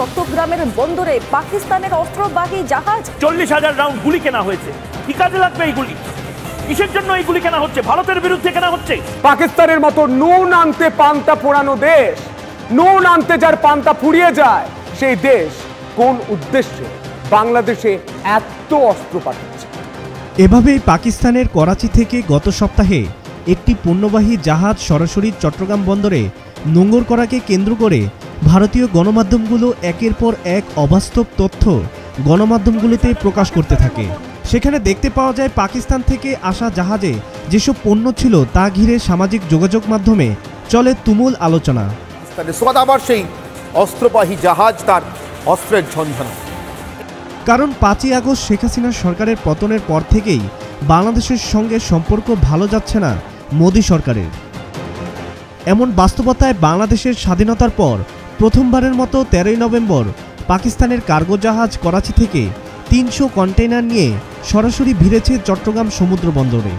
চট্টগ্রামের বন্দরে পাকিস্তানের অস্ত্রবাহী জাহাজ। 40,000 রাউন্ড গুলি কেনা হয়েছে। কি কাজে লাগবে এই গুলি? কিসের জন্য এই গুলি কেনা হচ্ছে? ভারতের বিরুদ্ধে কেনা হচ্ছে। পাকিস্তানের মতো নুন আনতে পান্তা পোড়ানো দেশ, নুন আনতে যার পান্তা ফুরিয়ে যায়, সেই দেশ কোন উদ্দেশ্যে বাংলাদেশে এত অস্ত্র পাঠাচ্ছে? এভাবেই পাকিস্তানের করাচি থেকে গত সপ্তাহে একটি পণ্যবাহী জাহাজ সরাসরি চট্টগ্রাম বন্দরে নোঙর করাকে কেন্দ্র করে ভারতীয় গণমাধ্যমগুলো একের পর এক অবাস্তব তথ্য গণমাধ্যমগুলোতে প্রকাশ করতে থাকে। সেখানে দেখতে পাওয়া যায় পাকিস্তান থেকে আসা জাহাজে যেসব পণ্য ছিল তা ঘিরে সামাজিক যোগাযোগ মাধ্যমে চলে তুমুল আলোচনা। আবার সেই অস্ত্রবাহী জাহাজ তার অস্ত্রের ঝঞ্ঝনা। কারণ 5ই আগস্ট শেখ হাসিনার সরকারের পতনের পর থেকেই বাংলাদেশের সঙ্গে সম্পর্ক ভালো যাচ্ছে না মোদি সরকারের। এমন বাস্তবতায় বাংলাদেশের স্বাধীনতার পর প্রথমবারের মতো 13ই নভেম্বর পাকিস্তানের কার্গো জাহাজ করাচি থেকে 300 কন্টেইনার নিয়ে সরাসরি ভিড়েছে চট্টগ্রাম সমুদ্র বন্দরে।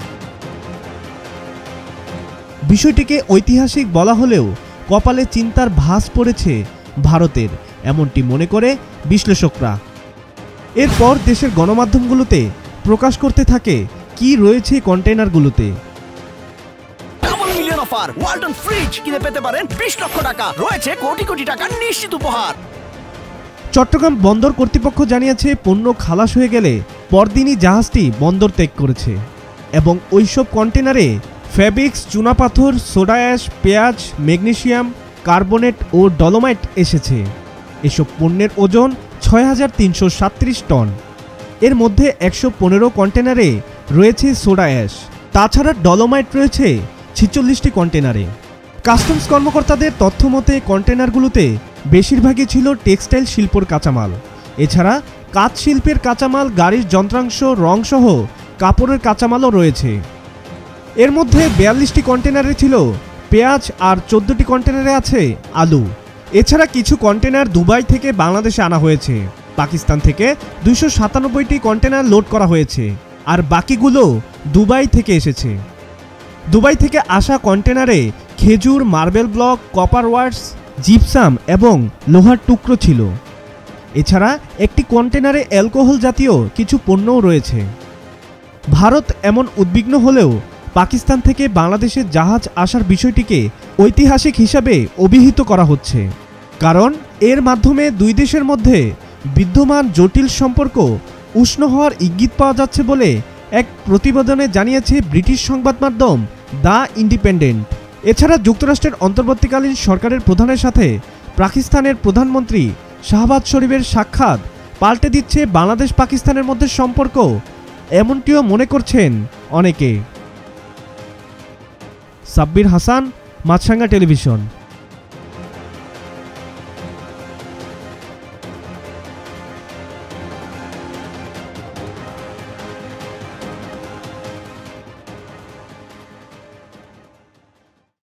বিষয়টিকে ঐতিহাসিক বলা হলেও কপালে চিন্তার ভাঁজ পড়েছে ভারতের, এমনটি মনে করে বিশ্লেষকরা। এরপর দেশের গণমাধ্যমগুলোতে প্রকাশ করতে থাকে কি রয়েছে কন্টেইনারগুলোতে। অফার ওয়ালটন ফ্রিজ কিনে পেতে পারেন 20 লক্ষ টাকা, রয়েছে কোটি কোটি টাকার নিশ্চিত উপহার। চট্টগ্রাম বন্দর কর্তৃপক্ষ জানিয়েছে পণ্য খালাস হয়ে গেলে পরদিনই জাহাজটি বন্দর ত্যাগ করেছে এবং ওইসব কন্টেনারে ফেব্রিক্স, চুনাপাথর, সোডা অ্যাশ, পেঁয়াজ, ম্যাগনেসিয়াম কার্বনেট ও ডলোমাইট এসেছে। এসব পণ্যের ওজন 6,337 টন। এর মধ্যে 115 কন্টেনারে রয়েছে সোডা অ্যাশ। তাছাড়া ডলোমাইট রয়েছে 46টি কন্টেনারে। কাস্টমস কর্মকর্তাদের তথ্য মতে কন্টেনারগুলোতে বেশিরভাগই ছিল টেক্সটাইল শিল্পর কাঁচামাল। এছাড়া কাঁচ শিল্পের কাঁচামাল, গাড়ির যন্ত্রাংশ, রংসহ কাপড়ের কাঁচামালও রয়েছে। এর মধ্যে 42টি কন্টেনারে ছিল পেঁয়াজ আর 14টি কন্টেনারে আছে আলু। এছাড়া কিছু কন্টেনার দুবাই থেকে বাংলাদেশে আনা হয়েছে। পাকিস্তান থেকে 297টি কন্টেনার লোড করা হয়েছে, আর বাকিগুলো দুবাই থেকে এসেছে। দুবাই থেকে আসা কন্টেনারে খেজুর, মার্বেল ব্লক, কপার ওয়ার্স, জিপসাম এবং লোহার টুকরো ছিল। এছাড়া একটি কন্টেনারে অ্যালকোহল জাতীয় কিছু পণ্যও রয়েছে। ভারত এমন উদ্বিগ্ন হলেও পাকিস্তান থেকে বাংলাদেশে জাহাজ আসার বিষয়টিকে ঐতিহাসিক হিসাবে অভিহিত করা হচ্ছে, কারণ এর মাধ্যমে দুই দেশের মধ্যে বিদ্যমান জটিল সম্পর্ক উষ্ণ হওয়ার ইঙ্গিত পাওয়া যাচ্ছে বলে এক প্রতিবেদনে জানিয়েছে ব্রিটিশ সংবাদ মাধ্যম দ্য ইন্ডিপেন্ডেন্ট। এছাড়া যুক্তরাষ্ট্রের অন্তর্বর্তীকালীন সরকারের প্রধানের সাথে পাকিস্তানের প্রধানমন্ত্রী শাহবাজ শরীফের সাক্ষাৎ পাল্টে দিচ্ছে বাংলাদেশ পাকিস্তানের মধ্যে সম্পর্ক, এমনটিও মনে করছেন অনেকে। সাব্বির হাসান, মাছরাঙ্গা টেলিভিশন।